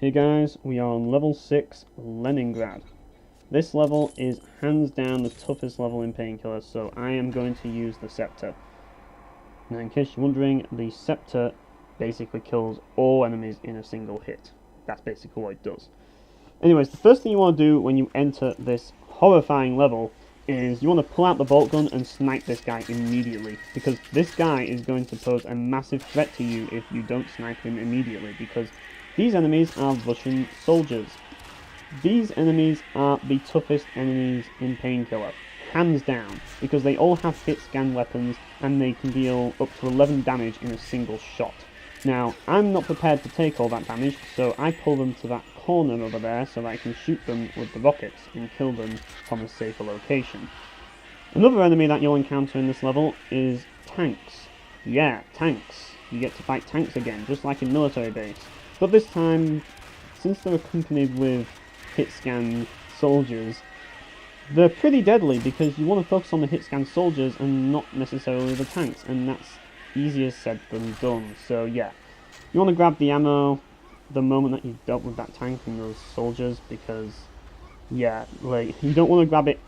Hey guys, we are on level 6, Leningrad. This level is hands down the toughest level in Painkiller, so I am going to use the Scepter. Now in case you're wondering, the Scepter basically kills all enemies in a single hit. That's basically what it does. Anyways, the first thing you want to do when you enter this horrifying level is you want to pull out the Boltgun and snipe this guy immediately, because this guy is going to pose a massive threat to you if you don't snipe him immediately, because these enemies are Russian soldiers. These enemies are the toughest enemies in Painkiller, hands down, because they all have hit scan weapons and they can deal up to 11 damage in a single shot. Now, I'm not prepared to take all that damage, so I pull them to that corner over there so that I can shoot them with the rockets and kill them from a safer location. Another enemy that you'll encounter in this level is tanks. Yeah, tanks. You get to fight tanks again, just like in military base. But this time, since they're accompanied with hit scan soldiers, they're pretty deadly because you want to focus on the hit scan soldiers and not necessarily the tanks, and that's easier said than done. So yeah, you want to grab the ammo the moment that you've dealt with that tank and those soldiers, because yeah, like, you don't want to grab it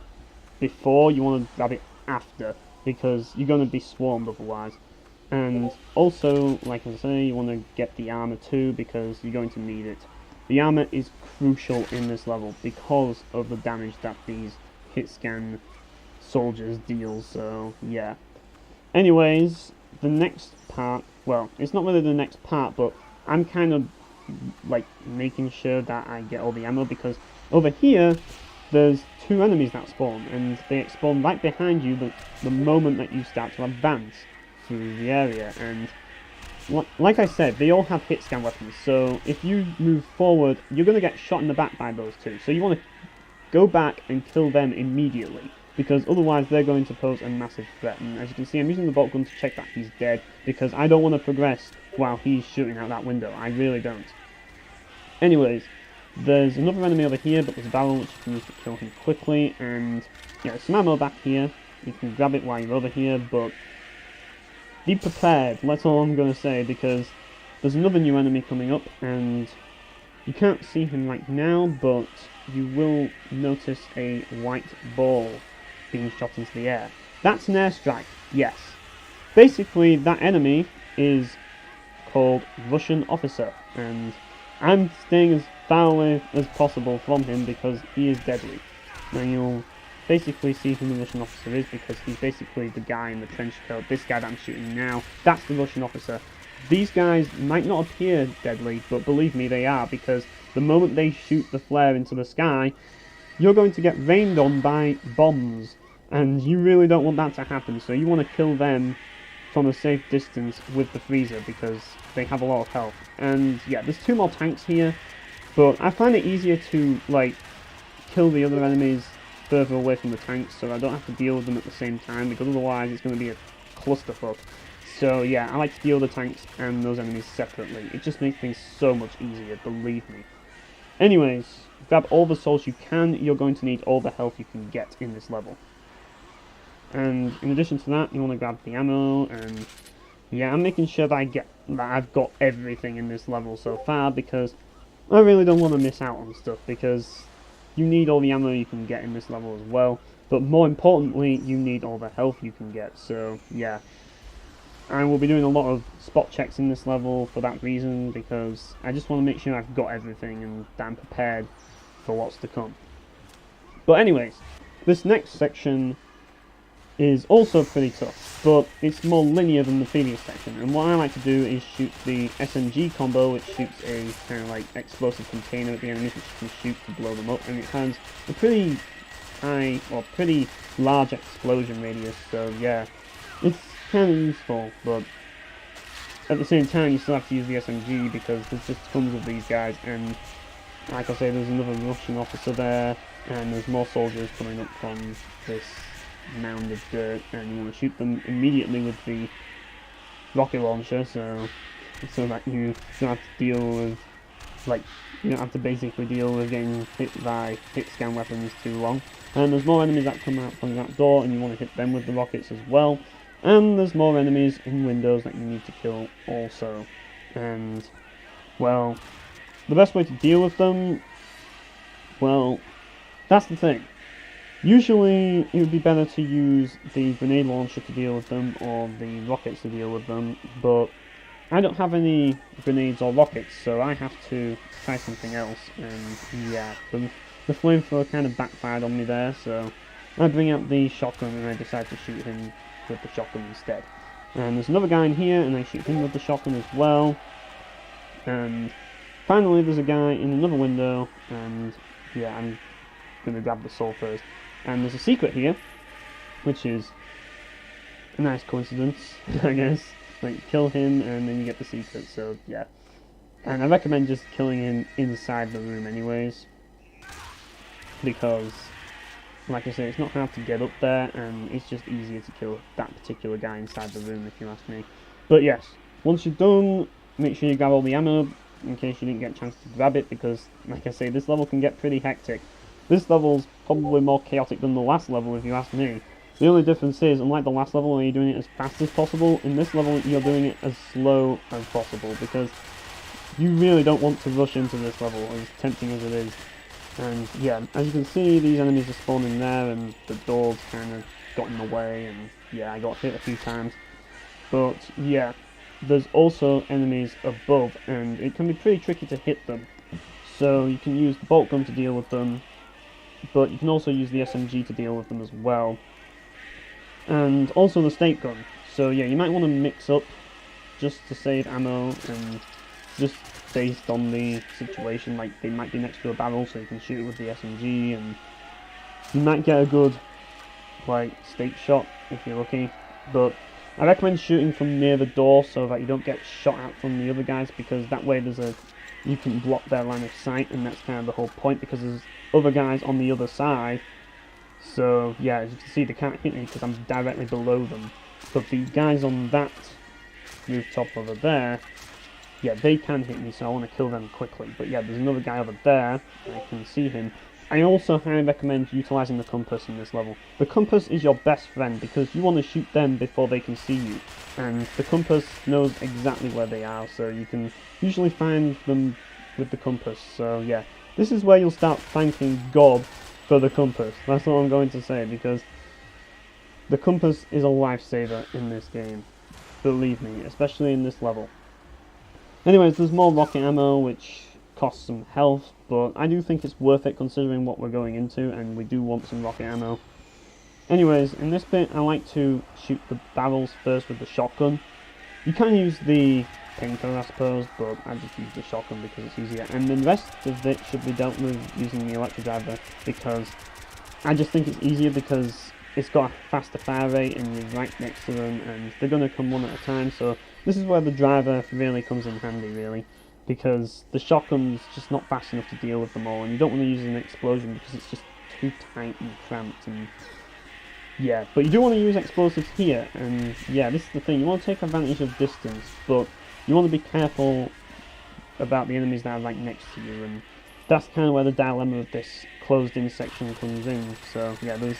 before, you want to grab it after, because you're going to be swarmed otherwise. And also, like I say, you want to get the armor too, because you're going to need it. The armor is crucial in this level because of the damage that these hit scan soldiers deal, so yeah. Anyways, the next part, well, it's not really the next part, but I'm kind of like making sure that I get all the ammo, because over here there's two enemies that spawn, and they spawn right behind you the moment that you start to advance through the area. And like I said, they all have hit scan weapons, so if you move forward, you're going to get shot in the back by those two, so you want to go back and kill them immediately, because otherwise they're going to pose a massive threat. And as you can see, I'm using the Boltgun to check that he's dead, because I don't want to progress while he's shooting out that window. I really don't. Anyways, there's another enemy over here, but there's a barrel which you can use to kill him quickly, and yeah, there's some ammo back here. You can grab it while you're over here, but be prepared, that's all I'm going to say, because there's another new enemy coming up, and you can't see him right now, but you will notice a white ball being shot into the air. That's an airstrike, yes. Basically, that enemy is called Russian Officer, and I'm staying as far away as possible from him because he is deadly. Now you'll basically see who the Russian officer is, because he's basically the guy in the trench coat. This guy that I'm shooting now, that's the Russian officer. These guys might not appear deadly, but believe me, they are, because the moment they shoot the flare into the sky, you're going to get rained on by bombs, and you really don't want that to happen, so you want to kill them from a safe distance with the freezer, because they have a lot of health. And yeah, there's two more tanks here, but I find it easier to like kill the other enemies further away from the tanks, so I don't have to deal with them at the same time, because otherwise it's going to be a clusterfuck. So yeah, I like to deal with the tanks and those enemies separately. It just makes things so much easier, believe me. Anyways, grab all the souls you can. You're going to need all the health you can get in this level. And in addition to that, you want to grab the ammo, and yeah, I'm making sure that I've got everything in this level so far, because I really don't want to miss out on stuff, because you need all the ammo you can get in this level as well, but more importantly, you need all the health you can get. So yeah, I will be doing a lot of spot checks in this level for that reason, because I just want to make sure I've got everything and that I'm prepared for what's to come. But anyways, this next section is also pretty tough, but it's more linear than the previous section, and what I like to do is shoot the SMG combo, which shoots a kind of like explosive container at the enemies which you can shoot to blow them up, and it has a pretty high, or pretty large explosion radius, so yeah, it's kind of useful, but at the same time you still have to use the SMG because there's just tons of these guys, and like I say, there's another Russian officer there, and there's more soldiers coming up from this mound of dirt, and you want to shoot them immediately with the rocket launcher, so that you don't have to deal with, like, you don't have to basically deal with getting hit by hit scan weapons too long. And there's more enemies that come out from that door, and you want to hit them with the rockets as well. And there's more enemies in windows that you need to kill also. And, well, the best way to deal with them, well, that's the thing. Usually it would be better to use the grenade launcher to deal with them, or the rockets to deal with them, but I don't have any grenades or rockets, so I have to try something else, and yeah, the flamethrower kind of backfired on me there, so I bring out the shotgun and I decide to shoot him with the shotgun instead. And there's another guy in here, and I shoot him with the shotgun as well, and finally there's a guy in another window, and yeah, I'm going to grab the soul first. And there's a secret here, which is a nice coincidence, I guess. Like, kill him and then you get the secret, so yeah. And I recommend just killing him inside the room anyways, because, like I say, it's not hard to get up there, and it's just easier to kill that particular guy inside the room, if you ask me. But yes, once you're done, make sure you grab all the ammo, in case you didn't get a chance to grab it, because, like I say, this level can get pretty hectic. This level's probably more chaotic than the last level, if you ask me. The only difference is, unlike the last level where you're doing it as fast as possible, in this level you're doing it as slow as possible, because you really don't want to rush into this level, as tempting as it is. And yeah, as you can see, these enemies are spawning there, and the doors kind of got in the way, and yeah, I got hit a few times. But yeah, there's also enemies above, and it can be pretty tricky to hit them. So you can use the Boltgun to deal with them, but you can also use the SMG to deal with them as well. And also the Stakegun. So yeah, you might want to mix up just to save ammo, and just based on the situation, like they might be next to a barrel so you can shoot it with the SMG, and you might get a good like stake shot if you're lucky. But I recommend shooting from near the door so that you don't get shot at from the other guys, because that way you can block their line of sight, and that's kind of the whole point, because there's other guys on the other side. So yeah, as you can see, they can't hit me because I'm directly below them. But the guys on that rooftop over there, yeah, they can hit me, so I want to kill them quickly. But yeah, there's another guy over there, I can see him. I also highly recommend utilising the compass in this level. The compass is your best friend, because you want to shoot them before they can see you. And the compass knows exactly where they are, so you can usually find them with the compass. So yeah, this is where you'll start thanking God for the compass. That's all I'm going to say, because the compass is a lifesaver in this game. Believe me, especially in this level. Anyways, there's more rocket ammo, which costs some health, but I do think it's worth it considering what we're going into, and we do want some rocket ammo. Anyways, in this bit I like to shoot the barrels first with the shotgun. You can use the Painkiller, I suppose, but I just use the shotgun because it's easier, and the rest of it should be dealt with using the Electrodriver, because I just think it's easier because it's got a faster fire rate and you're right next to them, and they're going to come one at a time. So this is where the driver really comes in handy, really, because the shotgun's just not fast enough to deal with them all, and you don't want to use an explosion because it's just too tight and cramped. And yeah, but you do want to use explosives here, and yeah, this is the thing, you want to take advantage of distance, but you want to be careful about the enemies that are right next to you, and that's kind of where the dilemma of this closed-in section comes in. So yeah, there's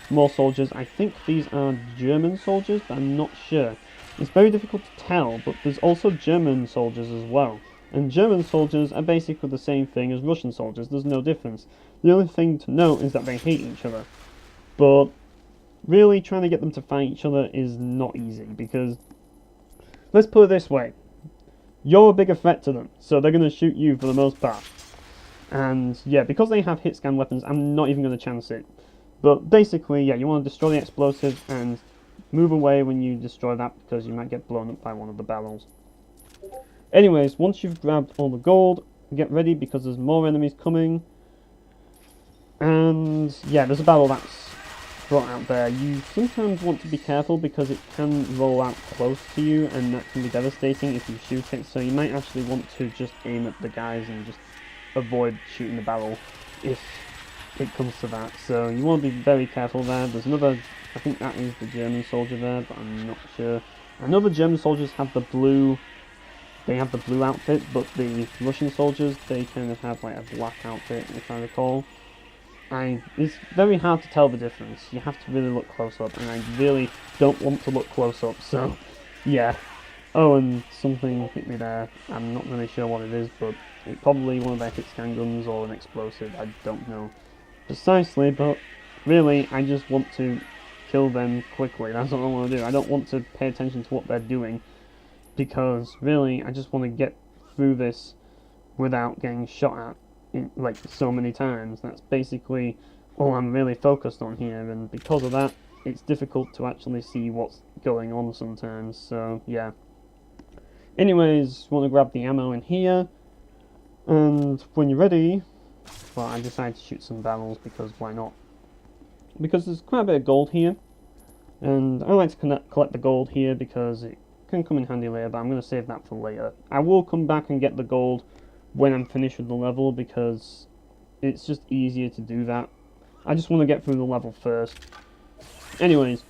more soldiers. I think these are German soldiers, but I'm not sure. It's very difficult to tell, but there's also German soldiers as well. And German soldiers are basically the same thing as Russian soldiers, there's no difference. The only thing to note is that they hate each other. But really trying to get them to fight each other is not easy, because let's put it this way. You're a bigger threat to them, so they're going to shoot you for the most part. And yeah, because they have hit scan weapons, I'm not even going to chance it. But basically, yeah, you want to destroy the explosives and move away when you destroy that, because you might get blown up by one of the barrels. Anyways, once you've grabbed all the gold, get ready because there's more enemies coming. And yeah, there's a barrel that's brought out there. You sometimes want to be careful because it can roll out close to you, and that can be devastating if you shoot it. So you might actually want to just aim at the guys and just avoid shooting the barrel if it comes to that. So you want to be very careful there. There's another, I think that is the German soldier there, but I'm not sure. I know the German soldiers have the blue, they have the blue outfit, but the Russian soldiers, they kind of have like a black outfit, if I recall. It's very hard to tell the difference. You have to really look close up, and I really don't want to look close up, so yeah. Oh, and something hit me there. I'm not really sure what it is, but it's probably one of their hit scan guns or an explosive. I don't know precisely, but really, I just want to kill them quickly. That's what I want to do. I don't want to pay attention to what they're doing, because really, I just want to get through this without getting shot at like so many times. That's basically all I'm really focused on here, and because of that, it's difficult to actually see what's going on sometimes. So yeah. Anyways, want to grab the ammo in here, and when you're ready, well, I decided to shoot some barrels because why not? Because there's quite a bit of gold here, and I like to collect the gold here because it can come in handy later, but I'm going to save that for later. I will come back and get the gold when I'm finished with the level because it's just easier to do that. I just want to get through the level first. Anyways,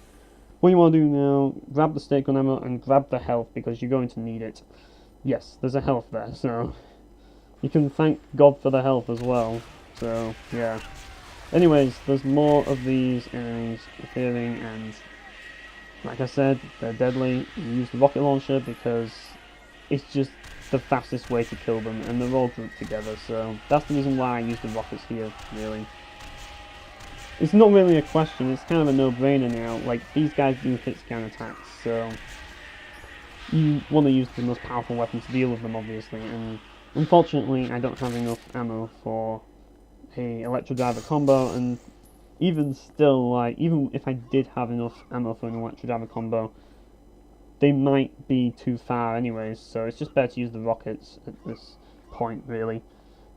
what you want to do now, grab the Stakegun ammo and grab the health because you're going to need it. Yes, there's a health there, so you can thank God for the health as well. So, yeah. Anyways, there's more of these enemies appearing, and like I said, they're deadly. You use the rocket launcher because it's just the fastest way to kill them, and they're all grouped together, so that's the reason why I use the rockets here, really. It's not really a question, it's kind of a no-brainer now. Like, these guys do hit scan attacks, so you want to use the most powerful weapon to deal with them, obviously, and unfortunately I don't have enough ammo for a Electrodriver combo, and even still, like, even if I did have enough ammo for an Electrodriver combo, they might be too far anyways, so it's just better to use the rockets at this point, really.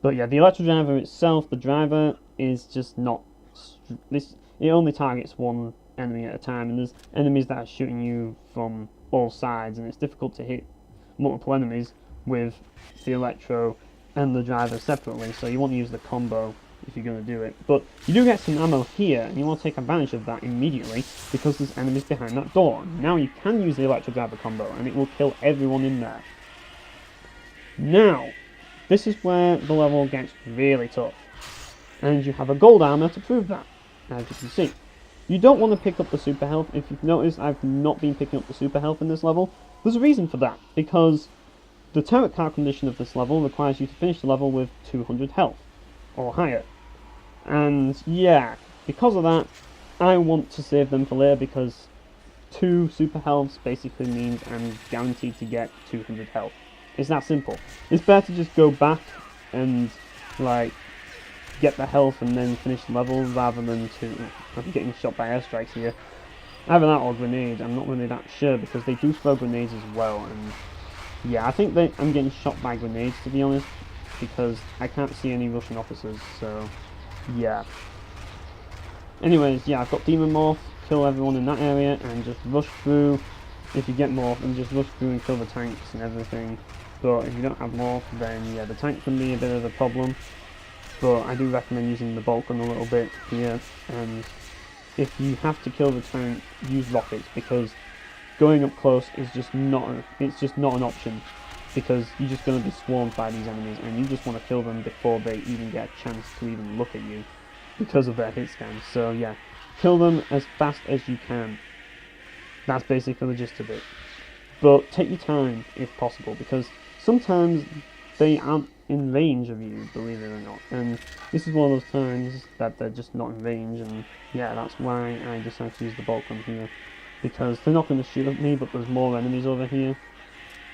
But yeah, the Electrodriver itself, the driver, is just not... it only targets one enemy at a time, and there's enemies that are shooting you from all sides, and it's difficult to hit multiple enemies with the Electro and the driver separately, so you want to use the combo if you're going to do it. But you do get some ammo here, and you want to take advantage of that immediately, because there's enemies behind that door. Now you can use the Electrodriver combo, and it will kill everyone in there. Now, this is where the level gets really tough, and you have a gold armor to prove that, as you can see. You don't want to pick up the super health. If you've noticed, I've not been picking up the super health in this level. There's a reason for that, because the turret car condition of this level requires you to finish the level with 200 health, or higher. And yeah, because of that, I want to save them for later, because 2 super healths basically means I'm guaranteed to get 200 health. It's that simple. It's better to just go back and, like, get the health and then finish the level, rather than to... I'm getting shot by airstrikes here. Either that or grenades, I'm not really that sure, because they do throw grenades as well, and yeah, I think that I'm getting shot by grenades, to be honest, because I can't see any Russian officers, so yeah. Anyways, yeah, I've got Demon Morph, kill everyone in that area, and just rush through. If you get Morph, and just rush through and kill the tanks and everything. But if you don't have Morph, then yeah, the tank can be a bit of a problem. But I do recommend using the Boltgun a little bit here, and if you have to kill the tank, use rockets, because going up close is just not an option, because you're just going to be swarmed by these enemies, and you just want to kill them before they even get a chance to even look at you, because of their hit scans. So yeah, kill them as fast as you can. That's basically the gist of it. But take your time if possible, because sometimes they aren't in range of you, believe it or not, and this is one of those times that they're just not in range, and yeah, that's why I decided to use the Boltgun here, because they're not going to shoot at me, but there's more enemies over here,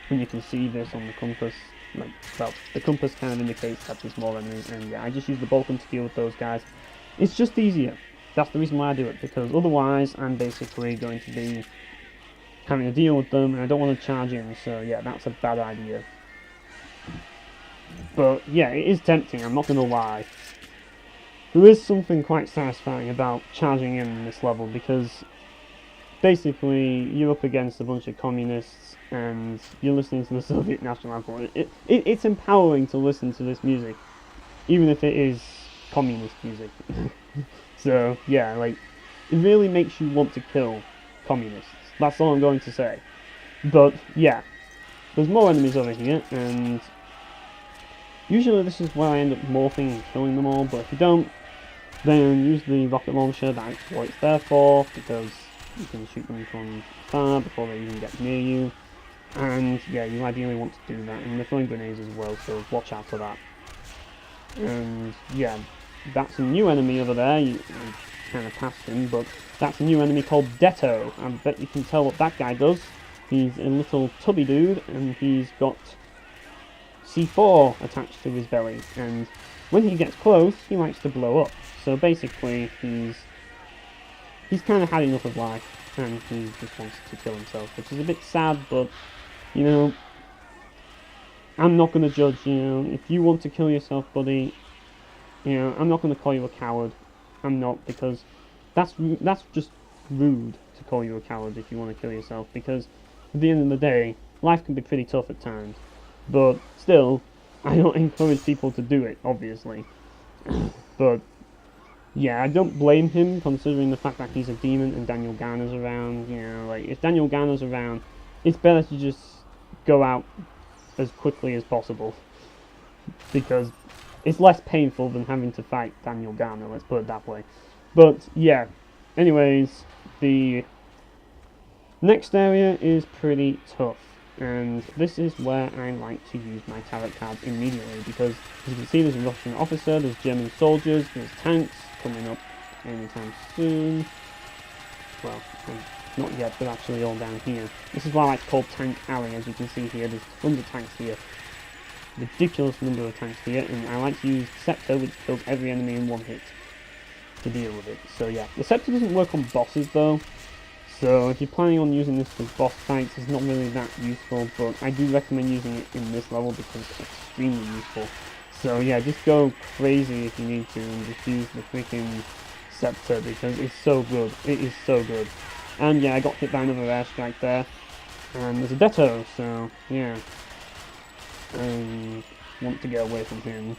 and you can see this on the compass. Like, well, the compass kind of indicates that there's more enemies, and yeah, I just use the Boltgun to deal with those guys. It's just easier. That's the reason why I do it, because otherwise I'm basically going to be having to deal with them, and I don't want to charge in, so yeah, that's a bad idea. But yeah, it is tempting, I'm not going to lie. There is something quite satisfying about charging in this level, because basically you're up against a bunch of communists and you're listening to the Soviet national anthem. It's empowering to listen to this music, even if it is communist music. So yeah, like, it really makes you want to kill communists. That's all I'm going to say. But yeah, there's more enemies over here, and usually this is where I end up morphing and killing them all, but if you don't, then use the rocket launcher. That's what it's there for, because you can shoot them from far before they even get near you. And yeah, you ideally want to do that, and they're throwing grenades as well, so watch out for that. And yeah, that's a new enemy over there. You kind of passed him, but that's a new enemy called Deto. I bet you can tell what that guy does. He's a little tubby dude, and he's got C4 attached to his belly, and when he gets close, he likes to blow up. So basically, he's kind of had enough of life, and he just wants to kill himself, which is a bit sad, but, you know, I'm not going to judge, you know, if you want to kill yourself, buddy, you know, I'm not going to call you a coward. I'm not, because that's just rude to call you a coward if you want to kill yourself, because at the end of the day, life can be pretty tough at times. But still, I don't encourage people to do it, obviously. But yeah, I don't blame him, considering the fact that he's a demon and Daniel Garner's around. You know, like, if Daniel Garner's around, it's better to just go out as quickly as possible, because it's less painful than having to fight Daniel Garner, let's put it that way. But yeah, anyways, the next area is pretty tough, and this is where I like to use my tarot cards immediately, because as you can see, there's a Russian officer, there's German soldiers, there's tanks coming up anytime soon. Well, not yet, but actually all down here. This is why I like to call Tank Alley. As you can see here, there's tons of tanks here. Ridiculous number of tanks here, and I like to use Scepter, which kills every enemy in one hit to deal with it. So yeah, the Scepter doesn't work on bosses though, so if you're planning on using this with boss fights, it's not really that useful, but I do recommend using it in this level because it's extremely useful. So yeah, just go crazy if you need to, and just use the freaking Scepter because it's so good. It is so good. And yeah, I got hit by another airstrike there, and there's a Deto, so yeah, I want to get away from him.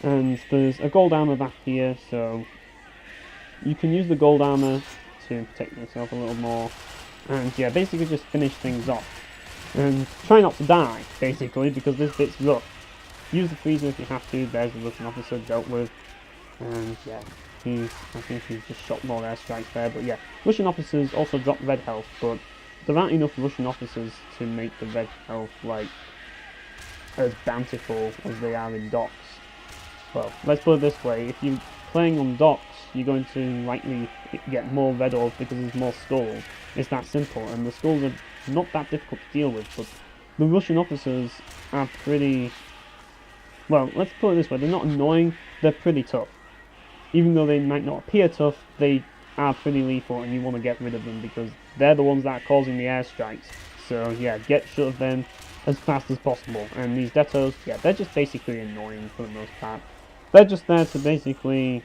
And there's a gold armor back here, so you can use the gold armor to protect yourself a little more, and yeah, basically just finish things off. And try not to die, basically, because this bit's rough. Use the freezer if you have to. There's the Russian officer dealt with, and yeah, I think he's just shot more airstrikes there, but yeah, Russian officers also drop red health, but there aren't enough Russian officers to make the red health, like, as bountiful as they are in docks. Well, let's put it this way, if you're playing on docks, you're going to likely get more red orbs because there's more skulls. It's that simple, and the skulls are not that difficult to deal with, but the Russian officers are pretty... Well, let's put it this way, they're not annoying, they're pretty tough. Even though they might not appear tough, they are pretty lethal, and you want to get rid of them because they're the ones that are causing the airstrikes. So yeah, get rid of them as fast as possible. And these Detos, yeah, they're just basically annoying for the most part. They're just there to basically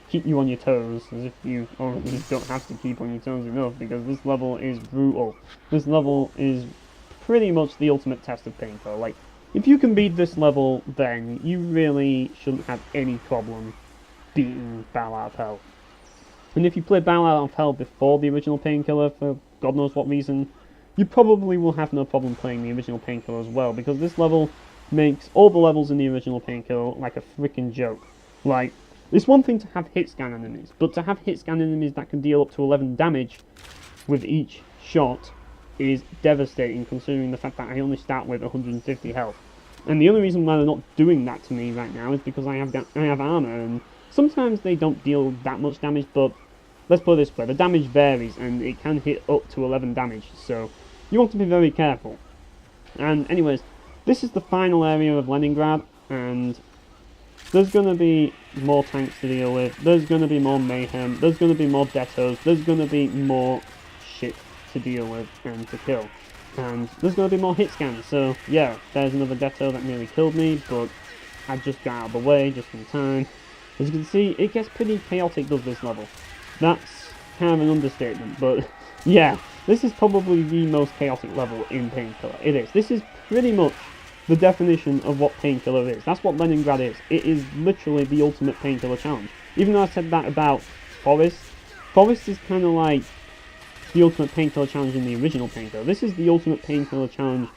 keep you on your toes, as if you already don't have to keep on your toes enough, because this level is brutal. This level is pretty much the ultimate test of Painkiller. Like, if you can beat this level, then you really shouldn't have any problem beating Battle Out of Hell. And if you play Battle Out of Hell before the original Painkiller, for God knows what reason, you probably will have no problem playing the original Painkiller as well, because this level makes all the levels in the original Painkiller like a freaking joke. Like, it's one thing to have hit scan enemies, but to have hit scan enemies that can deal up to 11 damage with each shot is devastating, considering the fact that I only start with 150 health. And the only reason why they're not doing that to me right now is because I have armor, and sometimes they don't deal that much damage, but let's put it this way, the damage varies, and it can hit up to 11 damage, so you want to be very careful. And anyways, this is the final area of Leningrad, and there's going to be more tanks to deal with, there's going to be more mayhem, there's going to be more Detos, there's going to be more shit to deal with and to kill. And there's going to be more hit scans, so yeah, there's another Deto that nearly killed me, but I just got out of the way just in time. As you can see, it gets pretty chaotic, does this level. That's kind of an understatement, but yeah, this is probably the most chaotic level in Painkiller. It is. This is pretty much the definition of what Painkiller is. That's what Leningrad is. It is literally the ultimate Painkiller challenge. Even though I said that about Forest, Forest is kind of like the ultimate Painkiller challenge in the original Painkiller. This is the ultimate Painkiller challenge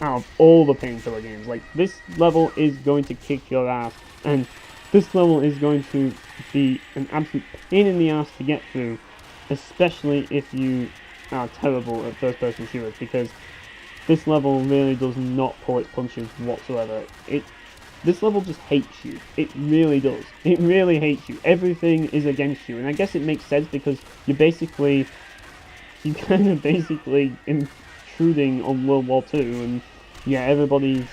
out of all the Painkiller games. Like, this level is going to kick your ass, and this level is going to be an absolute pain in the ass to get through, especially if you are terrible at first-person shooters, because this level really does not pull its punches whatsoever. This level just hates you. It really does. It really hates you. Everything is against you, and I guess it makes sense because you're kind of basically intruding on World War II, and yeah, everybody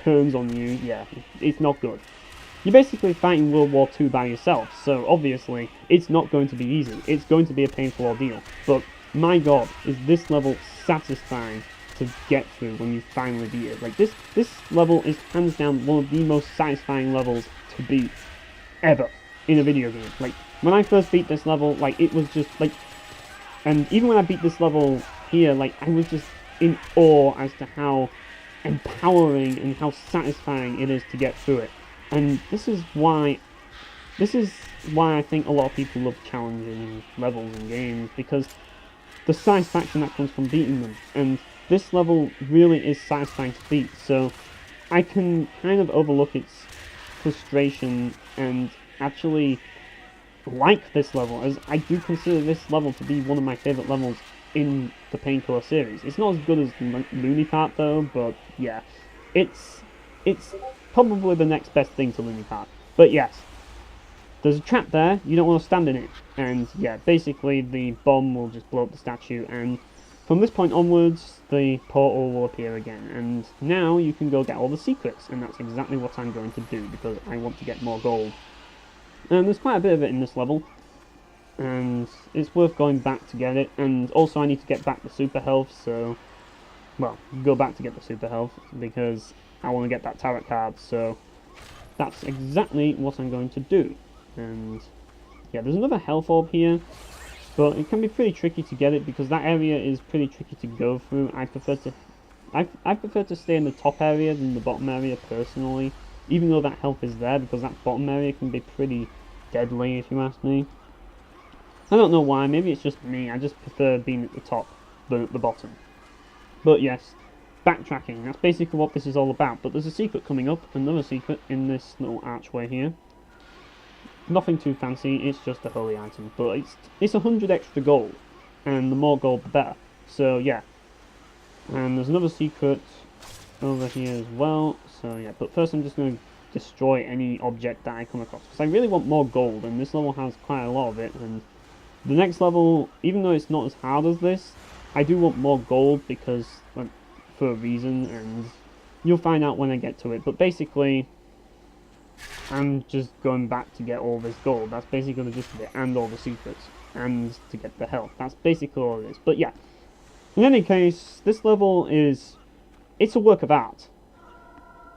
turns on you. Yeah, it's not good. You're basically fighting World War II by yourself, so obviously it's not going to be easy. It's going to be a painful ordeal. But my god, is this level satisfying to get through when you finally beat it. Like, this level is hands down one of the most satisfying levels to beat ever in a video game. Like, when I first beat this level, like, it was just, like, and even when I beat this level here, like, I was just in awe as to how empowering and how satisfying it is to get through it. And this is why I think a lot of people love challenging levels in games, because the satisfaction that comes from beating them. And this level really is satisfying to beat, so I can kind of overlook its frustration and actually like this level, as I do consider this level to be one of my favourite levels in the Painkiller series. It's not as good as Looney Park though, but yeah, it's probably the next best thing to Looney Park. But yes, there's a trap there, you don't want to stand in it, and yeah, basically the bomb will just blow up the statue, and from this point onwards, the portal will appear again, and now you can go get all the secrets, and that's exactly what I'm going to do, because I want to get more gold. And there's quite a bit of it in this level, and it's worth going back to get it, and also I need to get back the super health, so, well, go back to get the super health, because I want to get that tarot card, so that's exactly what I'm going to do. And yeah, there's another health orb here, but it can be pretty tricky to get it because that area is pretty tricky to go through. I prefer to stay in the top area than the bottom area personally, even though that health is there, because that bottom area can be pretty deadly if you ask me. I don't know why, maybe it's just me, I just prefer being at the top than at the bottom. But yes, backtracking, that's basically what this is all about. But there's a secret coming up, another secret in this little archway here. Nothing too fancy, it's just a holy item, but it's 100 extra gold, and the more gold the better. So yeah, and there's another secret over here as well. So yeah, but first I'm just going to destroy any object that I come across, because I really want more gold, and this level has quite a lot of it. And the next level, even though it's not as hard as this, I do want more gold because, like, for a reason, and you'll find out when I get to it. But basically, I'm just going back to get all this gold. That's basically the gist of it, and all the secrets, and to get the health. That's basically all it is. But yeah, in any case, this level it's a work of art.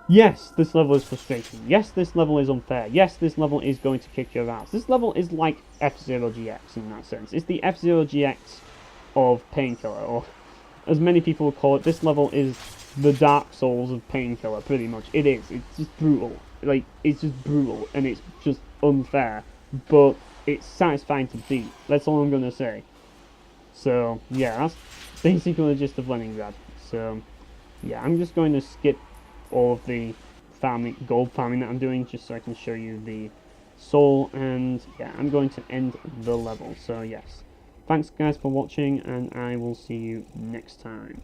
Yes, this level is frustrating. Yes, this level is unfair. Yes, this level is going to kick your ass. This level is like F-Zero GX in that sense. It's the F-Zero GX of Painkiller, or as many people would call it, this level is the Dark Souls of Painkiller, pretty much. It is. It's just brutal. Like, it's just brutal, and it's just unfair, but it's satisfying to beat. That's all I'm going to say. So, yeah, that's basically the gist of Leningrad. So, yeah, I'm just going to skip all of the gold farming that I'm doing, just so I can show you the soul, and yeah, I'm going to end the level. So, yes, thanks guys for watching, and I will see you next time.